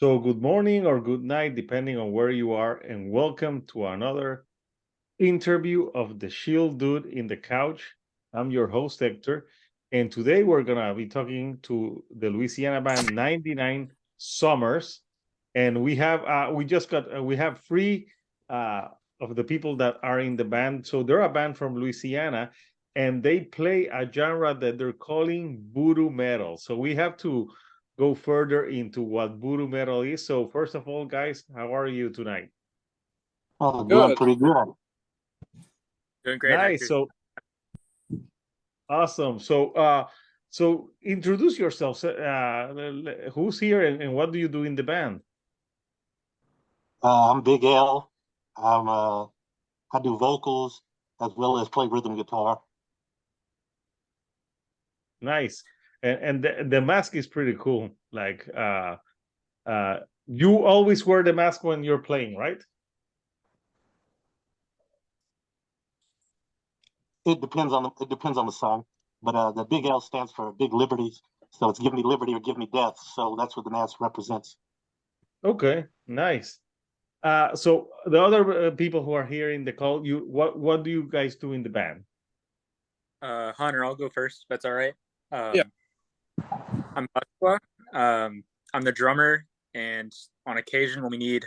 So, good morning or good night, depending on where you are, and welcome to another interview of the Shield Dude in the Couch. I'm your host, Hector, and today we're gonna be talking to the Louisiana band 99 Summers, and we have three uh, of the people that are in the band. So they're a band from Louisiana, and they play a genre that they're calling voodoo metal. So we have to go further into what voodoo metal is. So first of all, guys, how are you tonight? Oh, doing Good. pretty good. Doing great, Nice. Hector. So awesome. So introduce yourselves. Who's here and what do you do in the band? I'm Big L. I do vocals as well as play rhythm guitar. Nice. And the mask is pretty cool. You always wear the mask when you're playing, right? It depends on the song, but the Big L stands for Big Liberties, so it's give me liberty or give me death. So that's what the mask represents. Okay, nice. So the other people who are here in the call, what do you guys do in the band? Hunter, I'll go first. If that's all right. Yeah. I'm Joshua. I'm the drummer, and on occasion, when we need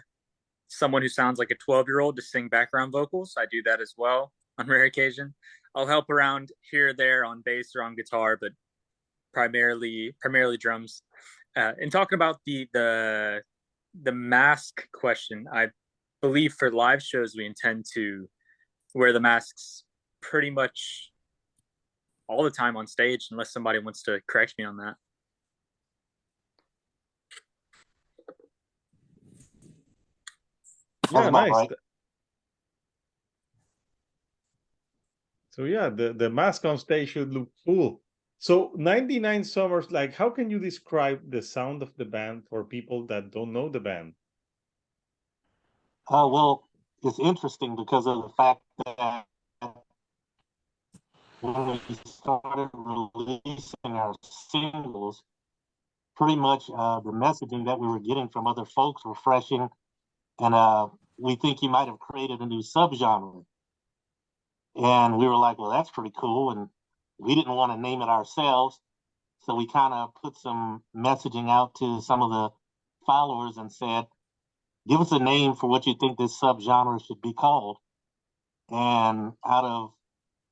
someone who sounds like a 12-year-old to sing background vocals, I do that as well. On rare occasion, I'll help around here or there on bass or on guitar, but primarily drums. And talking about the mask question, I believe for live shows we intend to wear the masks pretty much all the time on stage, unless somebody wants to correct me on that. Yeah, nice. Right. So yeah, the mask on stage should look cool. So 99 Summers, like how can you describe the sound of the band for people that don't know the band? Well, it's interesting because of the fact that when we started releasing our singles, pretty much the messaging that we were getting from other folks were refreshing, and we think he might have created a new subgenre. And we were like, well, that's pretty cool. And we didn't want to name it ourselves. So we kind of put some messaging out to some of the followers and said, give us a name for what you think this subgenre should be called. And out of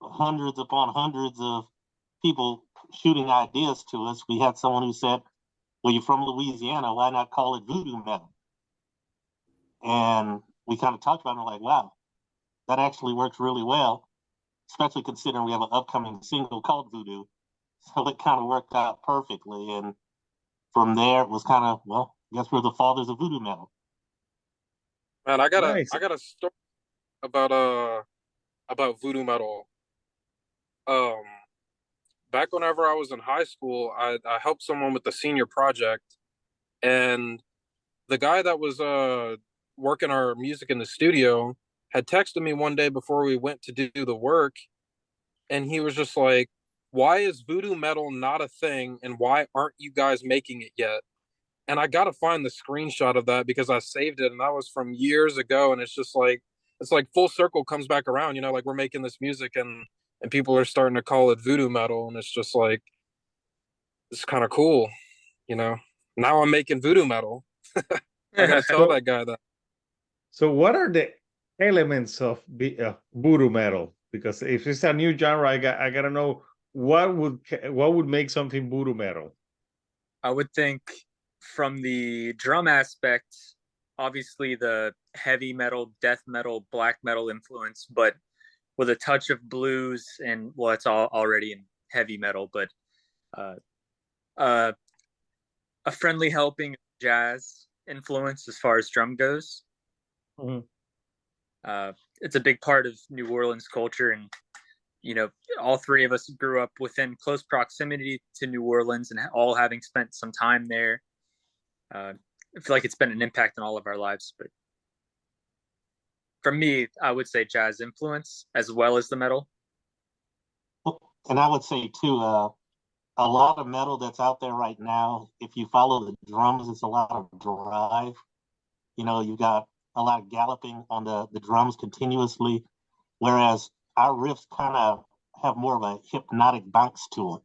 hundreds upon hundreds of people shooting ideas to us, we had someone who said, well, you're from Louisiana. Why not call it voodoo metal? And we kind of talked about it and we're like, wow, that actually works really well, especially considering we have an upcoming single called Voodoo. So it kind of worked out perfectly. And from there, it was kind of, well, I guess we're the fathers of voodoo metal. Man, I got Nice. a story about voodoo metal. Um, Back whenever I was in high school, I helped someone with the senior project, and the guy that was working our music in the studio had texted me one day before we went to do the work, and he was just like, "Why is voodoo metal not a thing, and why aren't you guys making it yet?" And I got to find the screenshot of that because I saved it, and that was from years ago. And it's like full circle comes back around. Like we're making this music, and people are starting to call it voodoo metal, and it's just like it's kind of cool. You know, now I'm making voodoo metal. I gotta tell So, that guy that. so what are the elements of voodoo metal? Because if it's a new genre, I gotta know what would make something voodoo metal. I would think from the drum aspect, obviously the heavy metal, death metal, black metal influence, but with a touch of blues and well, it's all already in heavy metal, but uh, uh, a friendly helping of jazz influence as far as drum goes. Mhm. It's a big part of New Orleans culture, and all three of us grew up within close proximity to New Orleans, and all having spent some time there. I feel like it's been an impact on all of our lives, but for me, I would say jazz influence as well as the metal. And I would say, too, a lot of metal that's out there right now, if you follow the drums, it's a lot of drive. You know, you got a lot of galloping on the drums continuously, whereas our riffs kind of have more of a hypnotic bounce to it.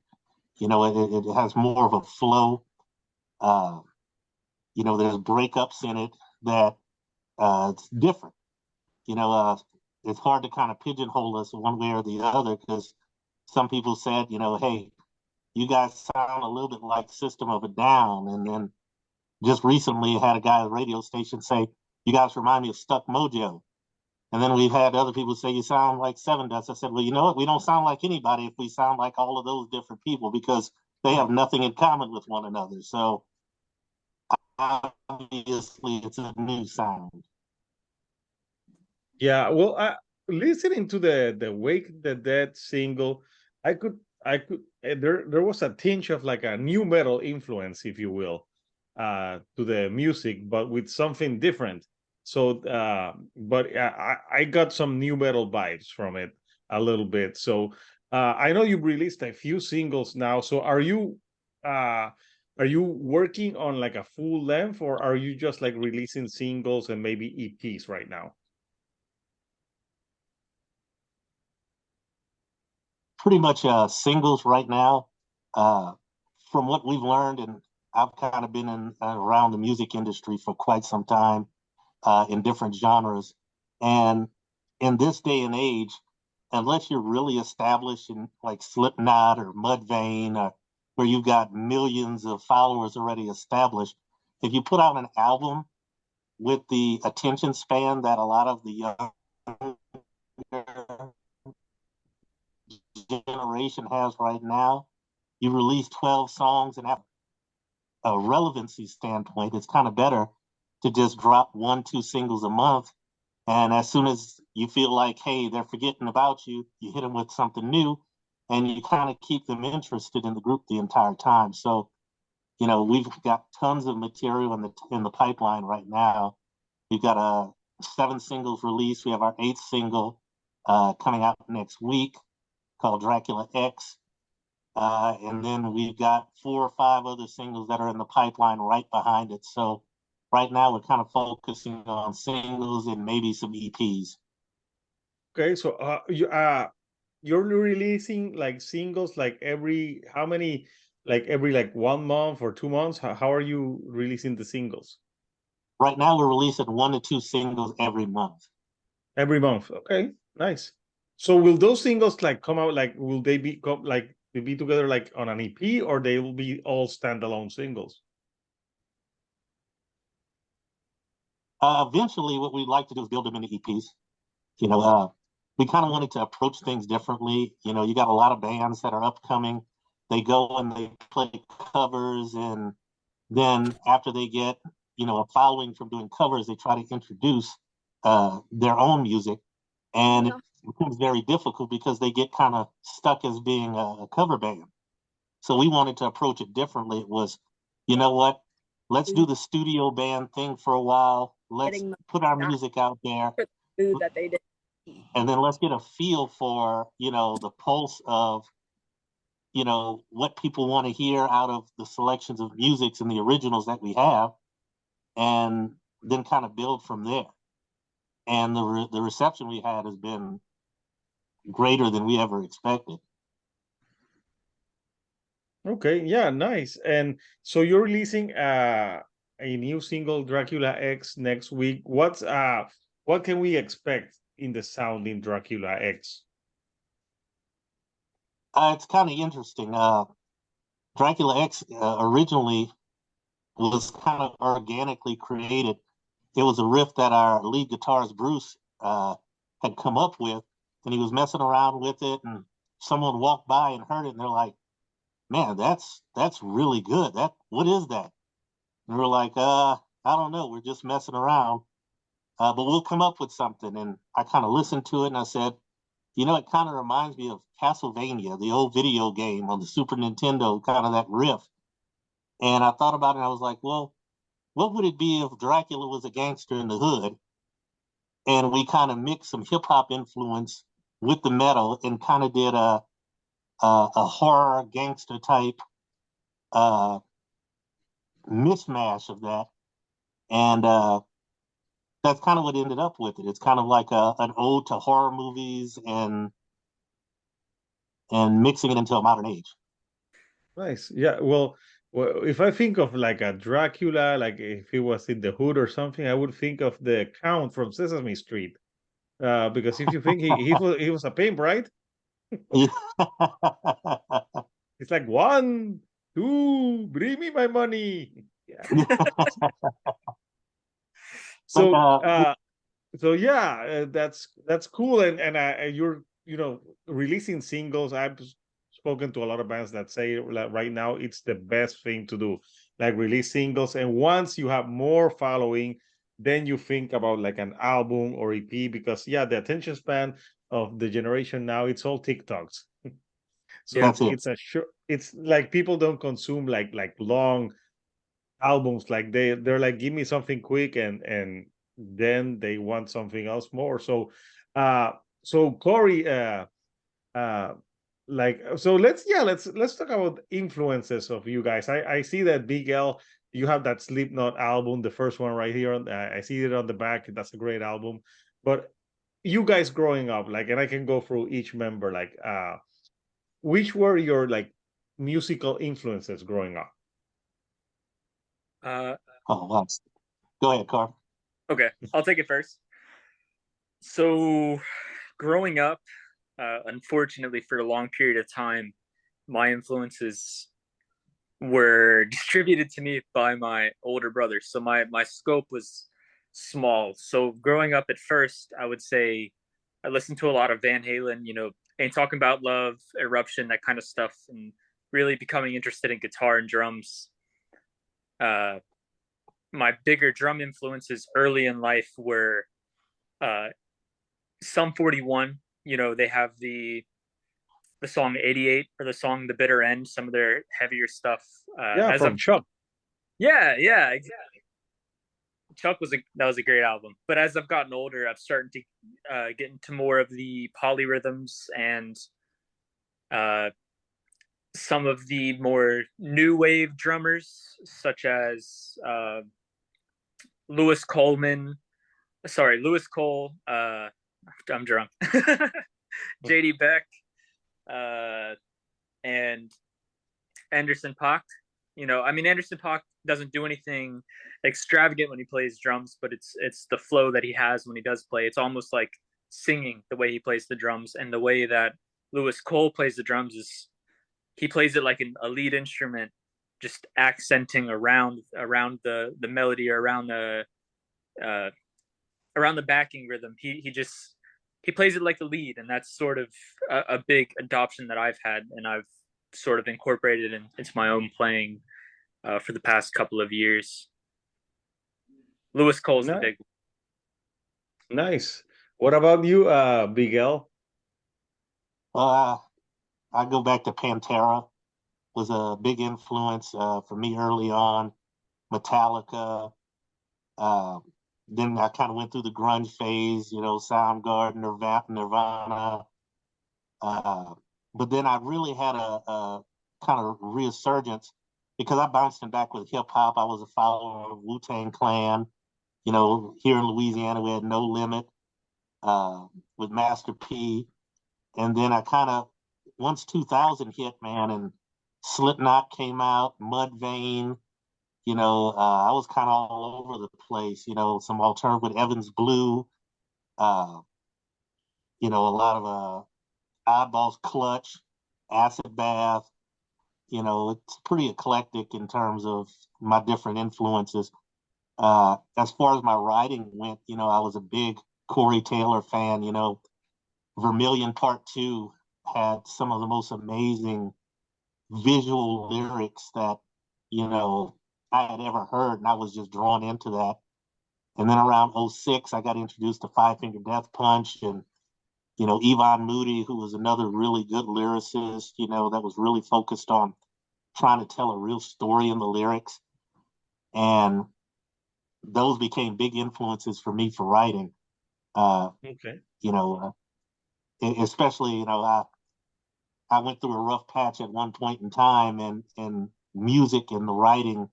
You know, it has more of a flow. Uh, you know, there's breakups in it that it's different. You know, it's hard to kind of pigeonhole us one way or the other because some people said, you know, hey, you guys sound a little bit like System of a Down. And then just recently had a guy at the radio station say, you guys remind me of Stuck Mojo. And then we've had other people say, you sound like Seven Dust. I said, well, you know what? We don't sound like anybody if we sound like all of those different people because they have nothing in common with one another. So obviously it's a new sound. Yeah, well, listening to the Wake the Dead single, there was a tinge of like a new metal influence, if you will, to the music, but with something different. So, but I got some new metal vibes from it a little bit. So, I know you've released a few singles now. So, are you working on like a full length, or are you just like releasing singles and maybe EPs right now? Pretty much singles right now. From what we've learned, and I've kind of been in around the music industry for quite some time in different genres. And in this day and age, unless you're really established in like Slipknot or Mudvayne, where you've got millions of followers already established, if you put out an album with the attention span that a lot of the young generation has right now, you release 12 songs, and at a relevancy standpoint, it's kind of better to just drop 1, 2 singles a month. And as soon as you feel like, hey, they're forgetting about you, you hit them with something new, and you kind of keep them interested in the group the entire time. So, you know, we've got tons of material in the pipeline right now. We've got 7 singles released. We have our 8th single coming out next week called Dracula X. And then we've got 4 or 5 other singles that are in the pipeline right behind it. So right now we're kind of focusing on singles and maybe some EPs. Okay, so you're releasing like singles like every how many, like every like 1 month or 2 months? How are you releasing the singles? Right now we're releasing 1 to 2 singles every month. Every month. Okay, nice. So will those singles like come out, like will they be like they be together like on an EP, or they will be all standalone singles? Eventually, what we'd like to do is build them into EPs. You know, we kind of wanted to approach things differently. You know, you got a lot of bands that are upcoming. They go and they play covers, and then after they get, you know, a following from doing covers, they try to introduce their own music, and it becomes very difficult because they get kind of stuck as being a cover band. So we wanted to approach it differently. It was, you know what? Let's do the studio band thing for a while. Let's put our music out there, food that they did. and then let's get a feel for, you know, the pulse of, you know, what people want to hear out of the selections of musics and the originals that we have, and then kind of build from there. And the reception we had has been greater than we ever expected. Okay, yeah, nice. And so you're releasing a new single, Dracula X, next week. What can we expect in the sound in Dracula X? It's kind of interesting. Dracula X originally was kind of organically created. It was a riff that our lead guitarist Bruce had come up with, and he was messing around with it, and someone walked by and heard it, and they're like, "Man, that's really good. What is that?" And we're like, "I don't know. We're just messing around, but we'll come up with something." And I kind of listened to it, and I said, "You know, it kind of reminds me of Castlevania, the old video game on the Super Nintendo, kind of that riff." And I thought about it, and I was like, "Well, what would it be if Dracula was a gangster in the hood?" And we kind of mixed some hip hop influence with the metal and kind of did a horror gangster type uh, mishmash of that, and that's kind of what ended up with it. It's kind of like an ode to horror movies and mixing it into a modern age. Nice. Yeah. Well, if I think of like a Dracula, like if he was in the hood or something, I would think of the Count from Sesame Street. Because if you think he was a pimp, right? It's like 1, 2, bring me my money. Yeah. But So so yeah, that's cool, and you're releasing singles. I've spoken to a lot of bands that say like right now it's the best thing to do, like release singles, and once you have more following, then you think about like an album or EP, because yeah, the attention span of the generation now, it's all TikToks. So Yeah. that's it. it's like people don't consume like long albums. Like they're like, give me something quick, and then they want something else more. So uh so Corey, uh so let's talk about influences of you guys. I see that Big L, you have that Slipknot album, the first one right here on, I see it on the back. That's a great album. But you guys growing up, like, and I can go through each member, like which were your like musical influences growing up? Uh, Oh, wow. Go ahead, Carl. okay, I'll take it first. So, growing up, unfortunately, for a long period of time, my influences were distributed to me by my older brother. So my scope was small. So growing up at first, I would say I listened to a lot of Van Halen, Ain't Talking About Love, Eruption, that kind of stuff, and really becoming interested in guitar and drums. Uh, my bigger drum influences early in life were uh, Sum 41. They have the song 88 or the song The Bitter End, some of their heavier stuff. Yeah, As from I've Chuck. Yeah, exactly. Chuck was a great album. But as I've gotten older, I've started to get into more of the polyrhythms and uh, some of the more new wave drummers, such as Lewis Coleman. Sorry, Lewis Cole. I'm drunk. JD Beck and Anderson .Paak. Anderson .Paak doesn't do anything extravagant when he plays drums, but it's the flow that he has when he does play. It's almost like singing the way he plays the drums, and the way that Lewis Cole plays the drums is he plays it like a lead instrument, just accenting around the melody, or uh, around the backing rhythm. He plays it like the lead, and that's sort of a big adoption that I've had, and I've sort of incorporated into my own playing for the past couple of years. Lewis Cole's the big one. Nice. What about you, Big L? I go back to Pantera, was a big influence for me early on. Metallica. Uh, then I kind of went through the grunge phase, Soundgarden, Nirvana. But then I really had a kind of resurgence because I bounced back with hip hop. I was a follower of Wu-Tang Clan. Here in Louisiana, we had No Limit with Master P. And then I kind of, once 2000 hit, man, and Slipknot came out, Mudvayne, I was kind of all over the place, some alternative with Evans Blue, a lot of Oddballs Clutch, Acid Bath. It's pretty eclectic in terms of my different influences. As far as my writing went, I was a big Corey Taylor fan. Vermilion Part 2 had some of the most amazing visual lyrics that, I had ever heard, and I was just drawn into that. And then around 06, I got introduced to Five Finger Death Punch and, Yvonne Moody, who was another really good lyricist, that was really focused on trying to tell a real story in the lyrics. And those became big influences for me for writing. Okay. Especially, I went through a rough patch at one point in time, and music and the writing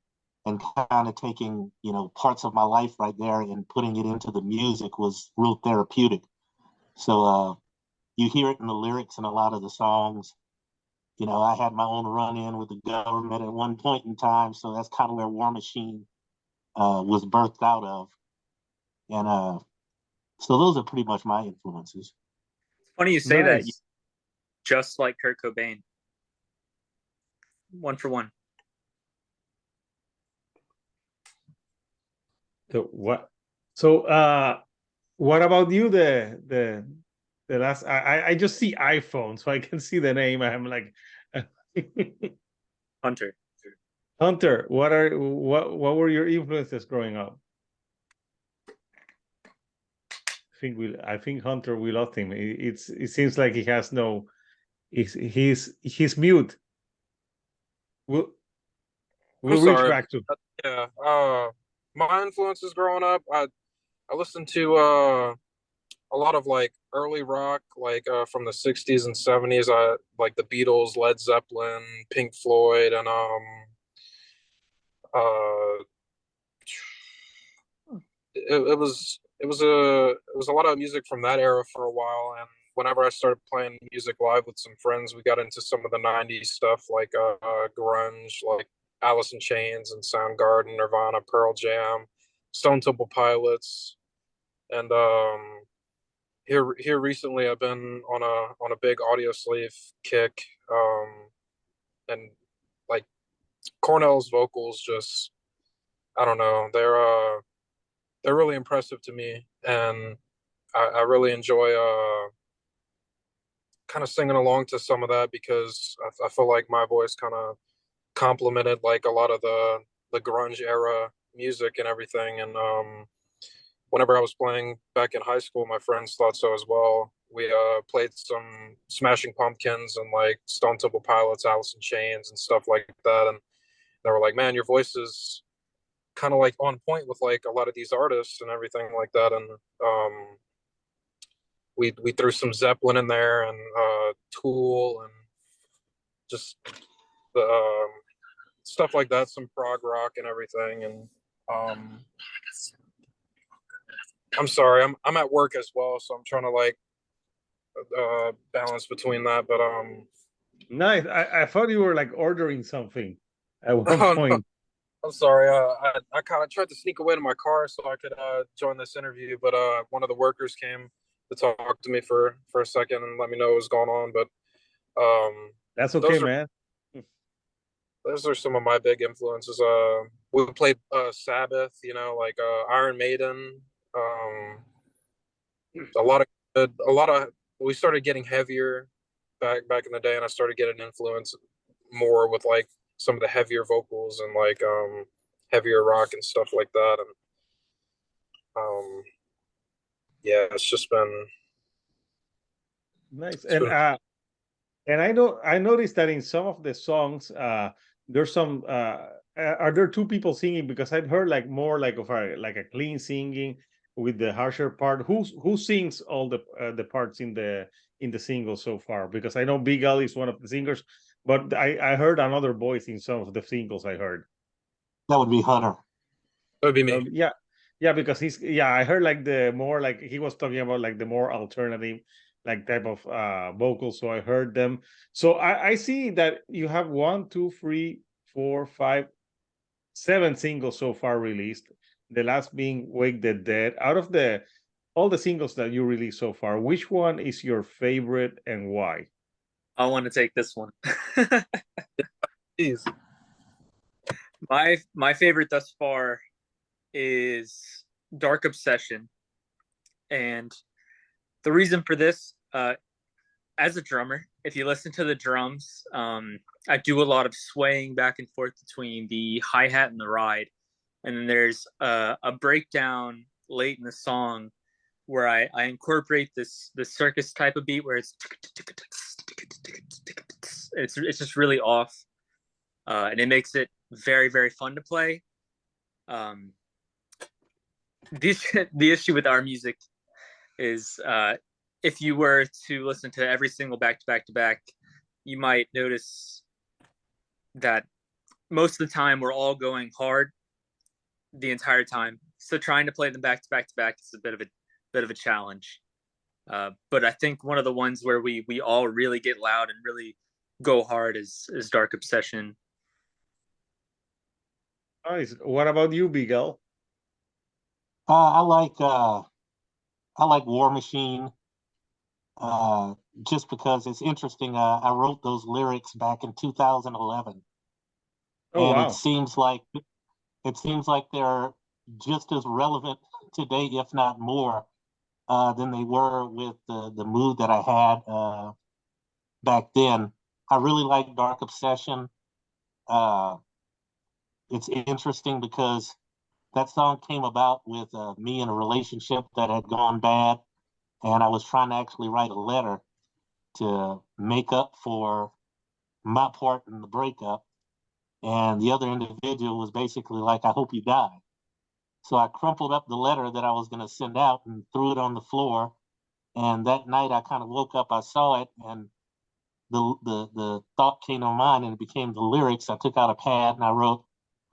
and kind of taking, parts of my life right there and putting it into the music was real therapeutic. So you hear it in the lyrics in a lot of the songs. I had my own run-in with the government at one point in time, so that's kind of where War Machine was birthed out of. And so those are pretty much my influences. It's funny you say that. Nice. Just like Kurt Cobain. 1 for 1. So what? So what about you? The last I just see iPhone, so I can see the name. I'm like Hunter. Hunter. What were your influences growing up? I think Hunter, we lost him. It seems like he has no. He's mute. We'll I'm reach sorry. back to. Yeah. My influences growing up, I listened to a lot of like early rock, like from the 60s and 70s. I like the Beatles, Led Zeppelin, Pink Floyd, and uh it was a lot of music from that era for a while. And whenever I started playing music live with some friends, we got into some of the 90s stuff, like grunge, like Alice in Chains and Soundgarden, Nirvana, Pearl Jam, Stone Temple Pilots. And here recently I've been on a big audio slave kick. And like Cornell's vocals, just I don't know, they're really impressive to me. And I really enjoy kind of singing along to some of that, because I feel like my voice kind of complemented like a lot of the grunge era music and everything. And whenever I was playing back in high school, my friends thought so as well. We played some Smashing Pumpkins and like Stone Temple Pilots, Alice in Chains, and stuff like that. And they were like, "Man, your voice is kind of like on point with like a lot of these artists and everything like that." And we threw some Zeppelin in there, and Tool, and just the stuff like that, some prog rock and everything. And I'm sorry, I'm at work as well, so I'm trying to like balance between that. But Nice. I thought you were like ordering something at one oh, no, point. I'm sorry. I kind of tried to sneak away to my car so I could join this interview, but one of the workers came to talk to me for a second and let me know what was going on. But That's okay, man. those are some of my big influences. We played Sabbath, like Iron Maiden. A lot of we started getting heavier back in the day, and I started getting influence more with like some of the heavier vocals and like heavier rock and stuff like that. And yeah, it's just been Nice. it's been And I noticed that in some of the songs, there's some. Are there two people singing? Because I've heard like more like of a clean singing with the harsher part. Who sings all the parts in the single so far? Because I know Big Al is one of the singers, but I heard another voice in some of the singles I heard. That would be Hunter. That would be me. Yeah, because I heard like the more like he was talking about like the more alternative like type of vocals, so I heard them. So I see that you have 1, 2, 3, 4, 5, 7 singles so far released. The last being Wake the Dead. Out of all the singles that you released so far, which one is your favorite and why? I want to take this one. Jeez. My favorite thus far is Dark Obsession. And the reason for this, as a drummer, if you listen to the drums, I do a lot of swaying back and forth between the hi-hat and the ride. And then there's a breakdown late in the song where I incorporate this circus type of beat where it's just really off, and it makes it very, very fun to play. The issue with our music is if you were to listen to every single back to back to back, you might notice that most of the time we're all going hard the entire time. So trying to play them back to back to back is a bit of a challenge. But I think one of the ones where we all really get loud and really go hard is Dark Obsession. Nice. What about you, Miguel? I like War Machine, just because it's interesting. I wrote those lyrics back in 2011, Oh, and wow. it seems like they're just as relevant today, if not more, than they were with the mood that I had back then. I really like Dark Obsession. Uh, it's interesting because that song came about with me in a relationship that had gone bad, and I was trying to actually write a letter to make up for my part in the breakup. And the other individual was basically like, I hope you die. So I crumpled up the letter that I was going to send out and threw it on the floor. And that night I kind of woke up, I saw it, and the thought came to mind and it became the lyrics. I took out a pad and I wrote,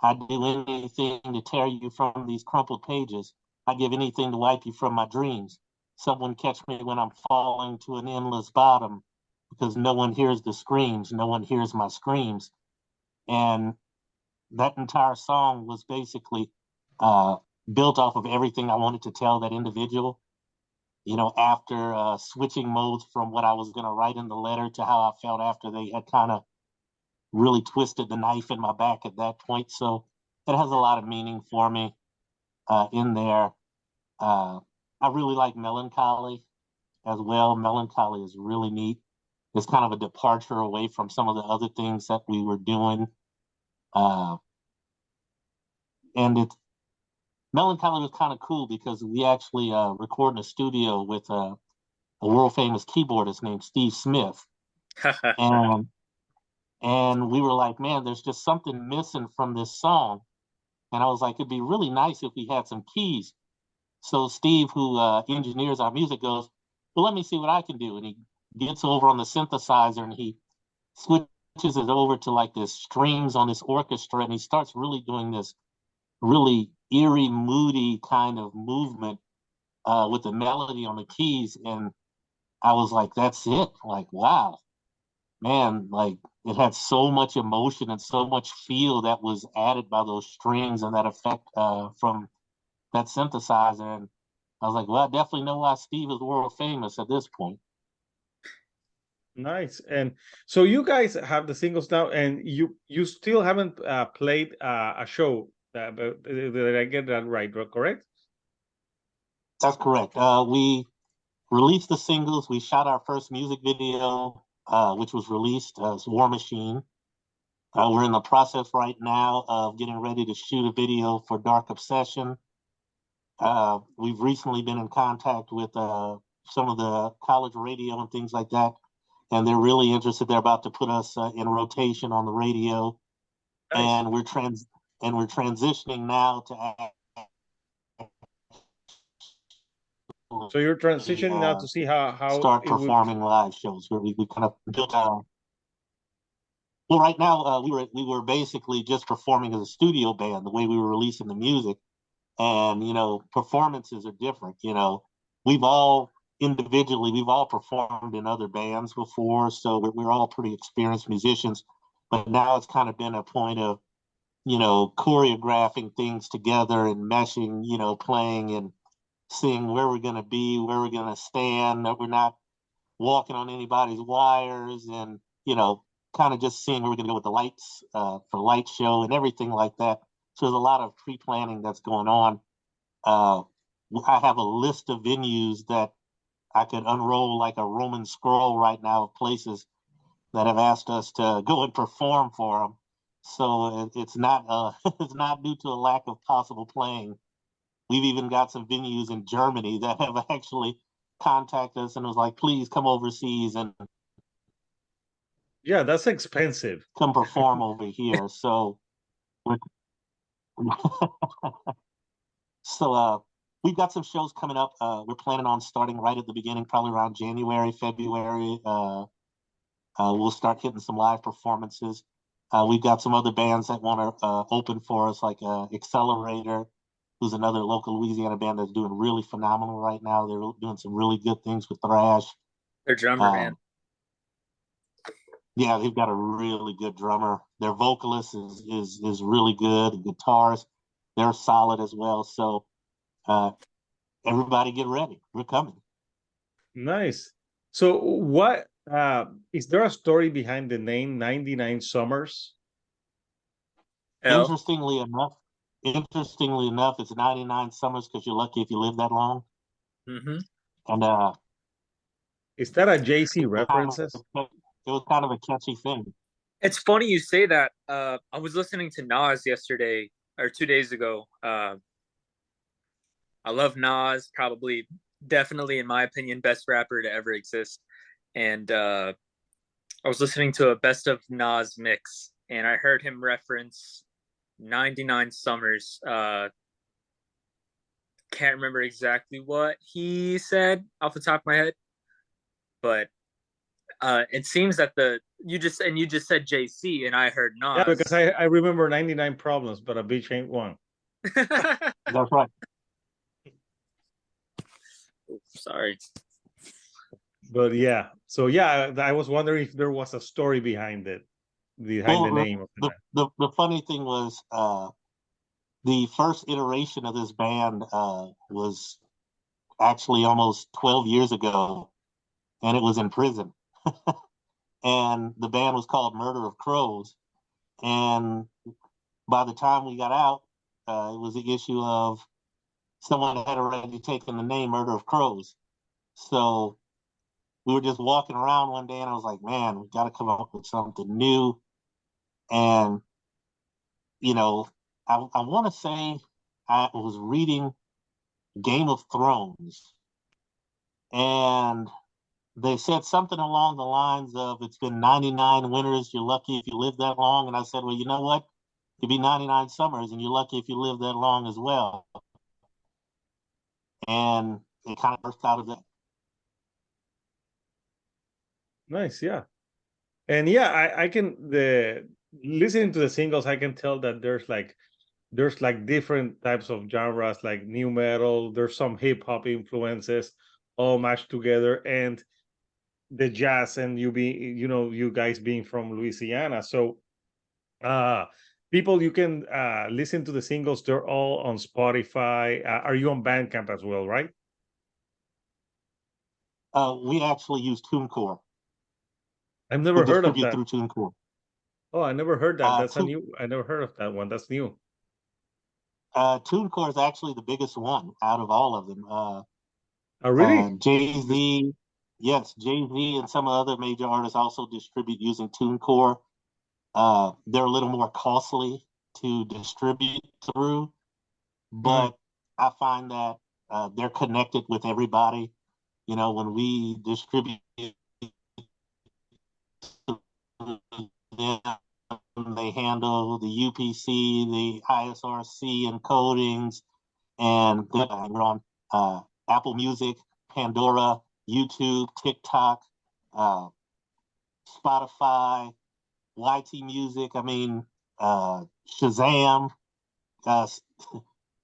I'd do anything to tear you from these crumpled pages. I'd give anything to wipe you from my dreams. Someone catch me when I'm falling to an endless bottom, because no one hears the screams. No one hears my screams. And that entire song was basically uh, built off of everything I wanted to tell that individual. You know, after switching modes from what I was going to write in the letter to how I felt after they had kind of really twisted the knife in my back at that point. So it has a lot of meaning for me in there. Uh, I really like Melancholy as well. Melancholy is really neat. It's kind of a departure away from some of the other things that we were doing. Uh, and it's Melancholy was kind of cool because we actually recorded in a studio with a world famous keyboardist named Steve Smith. And we were like, man, there's just something missing from this song. And I was like, it'd be really nice if we had some keys. So Steve, who engineers our music, goes, well, let me see what I can do. And he gets over on the synthesizer and he switches it over to like this strings on this orchestra. And he starts really doing this really eerie, moody kind of movement with the melody on the keys. And I was like, that's it. Like, wow, man, like it had so much emotion and so much feel that was added by those strings and that effect from that synthesizer. And I was like, well, I definitely know why Steve is world famous at this point. Nice. And so you guys have the singles now, and you still haven't played a show. Did I get that right? Correct? That's correct. We released the singles. We shot our first music video, which was released as War Machine. We're in the process right now of getting ready to shoot a video for Dark Obsession. We've recently been in contact with some of the college radio and things like that, and they're really interested. They're about to put us in rotation on the radio, Nice. and we're transitioning now to. So you're transitioning now to see how start it would. performing live shows where we kind of built our. Well, right now we were basically just performing as a studio band, the way we were releasing the music. And you know, performances are different. You know, we've all performed in other bands before, so we're all pretty experienced musicians. But now it's kind of been a point of, you know, choreographing things together and meshing, you know, playing and seeing where we're going to be, where we're going to stand, that we're not walking on anybody's wires, and you know, kind of just seeing where we're going to go with the lights for light show and everything like that. So there's a lot of pre-planning that's going on. I have a list of venues that I could unroll like a Roman scroll right now of places that have asked us to go and perform for them. So it's not it's not due to a lack of possible playing. We've even got some venues in Germany that have actually contacted us and was like, please come overseas and Yeah, that's expensive. come perform over here. So so we've got some shows coming up. We're planning on starting right at the beginning, probably around January, February. We'll start hitting some live performances. We've got some other bands that want to open for us, like Accelerator, who's another local Louisiana band that's doing really phenomenal right now. They're doing some really good things with thrash. Their drummer, man. Yeah, they've got a really good drummer. Their vocalist is really good. The guitars, they're solid as well. So everybody get ready. We're coming. Nice. So what is there a story behind the name 99SUMMERZ? Oh. Interestingly enough, it's 99 summers because you're lucky if you live that long. Mm-hmm. And Is that a JC references? it was kind of a catchy thing. It's funny you say that. I was listening to Nas yesterday or 2 days ago. I love Nas, probably, definitely, in my opinion, best rapper to ever exist. And I was listening to a best of Nas mix, and I heard him reference 99SUMMERZ. Can't remember exactly what he said off the top of my head, but it seems that you just said JC, and I heard Nas. Yeah, because I remember 99 Problems, but a bitch ain't one. That's right. Sorry. But yeah, so yeah, I was wondering if there was a story behind it, behind the name of the funny thing was the first iteration of this band was actually almost 12 years ago, and it was in prison. And the band was called Murder of Crows. And by the time we got out, it was the issue of someone had already taken the name Murder of Crows. So we were just walking around one day, and I was like, man, we got to come up with something new. And, you know, I want to say I was reading Game of Thrones, and they said something along the lines of, it's been 99 winters, you're lucky if you live that long. And I said, well, you know what? It'd be 99 summers, and you're lucky if you live that long as well. And it kind of burst out of that. Nice, yeah. And yeah, I can listening to the singles, I can tell that there's like different types of genres, like new metal, there's some hip hop influences all mashed together, and the jazz, and you guys being from Louisiana. So people, you can listen to the singles, they're all on Spotify. Are you on Bandcamp as well, right? We actually use TuneCore. I've never heard of that. Through TuneCore. Oh, I never heard that. I never heard of that one. That's new. TuneCore is actually the biggest one out of all of them. Oh, really? Jay-Z, yes, Jay-Z and some other major artists also distribute using TuneCore. They're a little more costly to distribute through, but I find that they're connected with everybody. You know, when we distribute them, they handle the UPC, the ISRC encodings, and we're on Apple Music, Pandora, YouTube, TikTok, Spotify, YT Music. I mean, Shazam,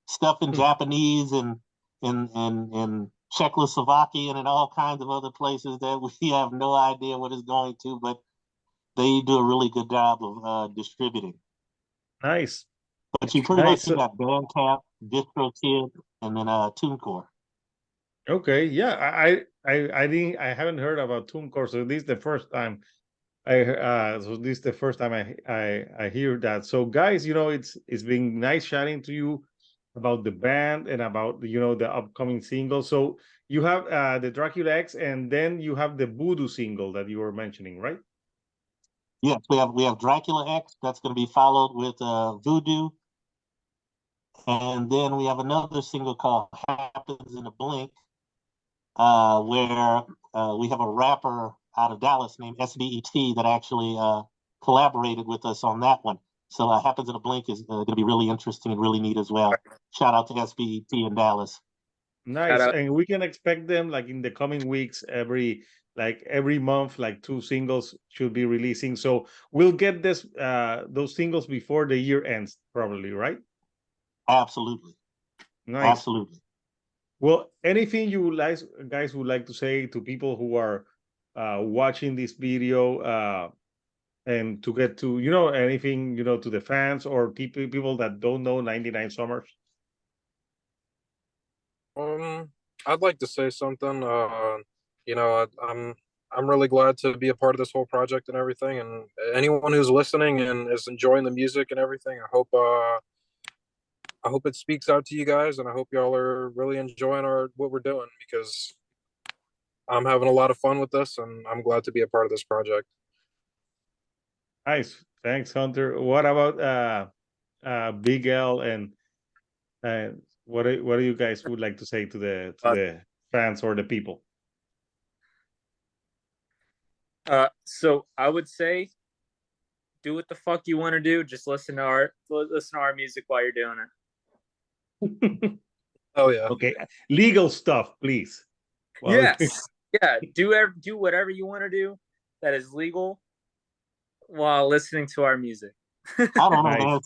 stuff in Japanese and in Czechoslovakian and all kinds of other places that we have no idea what it's going to, but they do a really good job of distributing. Nice. But you pretty much got Bandcamp, DistroKid, and then TuneCore. Okay, yeah, I haven't heard about TuneCore, so this is the first time I hear that. So guys, it's been nice chatting to you about the band and about the upcoming single. So you have the Dracula X, and then you have the Voodoo single that you were mentioning, right? Yes, we have Dracula X that's going to be followed with Voodoo, and then we have another single called Happens in a Blink, where we have a rapper out of Dallas named SBET that actually collaborated with us on that one. So Happens in a Blink is going to be really interesting and really neat as well. Shout out to SBET in Dallas. Nice. And we can expect them like in the coming weeks, every like every month, like 2 singles should be releasing. So we'll get this those singles before the year ends, probably, right? Absolutely. Nice. Absolutely. Well, anything you guys would like to say to people who are watching this video, and to get to, anything, to the fans or people that don't know 99 Summers? I'd like to say something. I'm really glad to be a part of this whole project and everything. And anyone who's listening and is enjoying the music and everything, I hope it speaks out to you guys, and I hope y'all are really enjoying what we're doing, because I'm having a lot of fun with this, and I'm glad to be a part of this project. Nice. Thanks, Hunter. What about Big L and what do you guys would like to say to the fans or the people? So I would say, do what the fuck you want to do. Just listen to our music while you're doing it. Oh yeah. Okay, legal stuff, please. Well, yes, yeah. Do whatever you want to do that is legal while listening to our music. I don't know, Nice. man.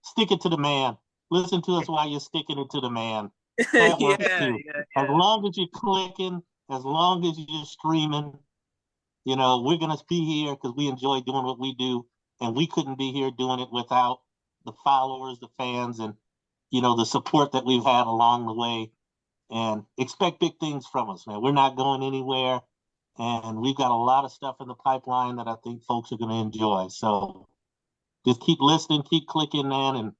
Stick it to the man. Listen to us while you're sticking it to the man. That works too. Yeah. As long as you're clicking, as long as you're streaming, we're gonna be here because we enjoy doing what we do, and we couldn't be here doing it without the followers, the fans, and the support that we've had along the way. And expect big things from us, man. We're not going anywhere, and we've got a lot of stuff in the pipeline that I think folks are gonna enjoy. So just keep listening, keep clicking, man, and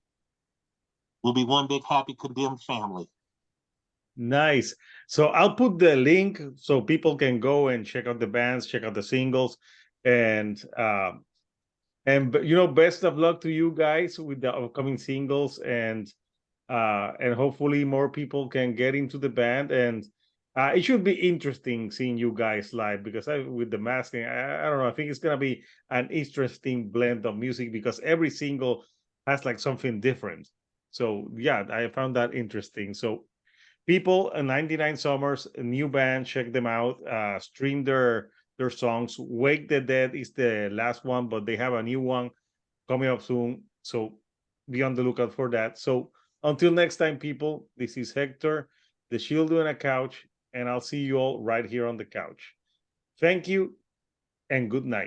we'll be one big happy condemned family. Nice. So I'll put the link so people can go and check out the bands, check out the singles, and best of luck to you guys with the upcoming singles, and hopefully more people can get into the band. And it should be interesting seeing you guys live, because with the masking, I don't know, I think it's gonna be an interesting blend of music, because every single has like something different. So yeah, I found that interesting. So people, 99 Summers, a new band, check them out. Stream their songs. Wake the Dead is the last one, but they have a new one coming up soon, so be on the lookout for that. So until next time, people, this is Hector, the Shield on a Couch, and I'll see you all right here on the couch. Thank you and good night.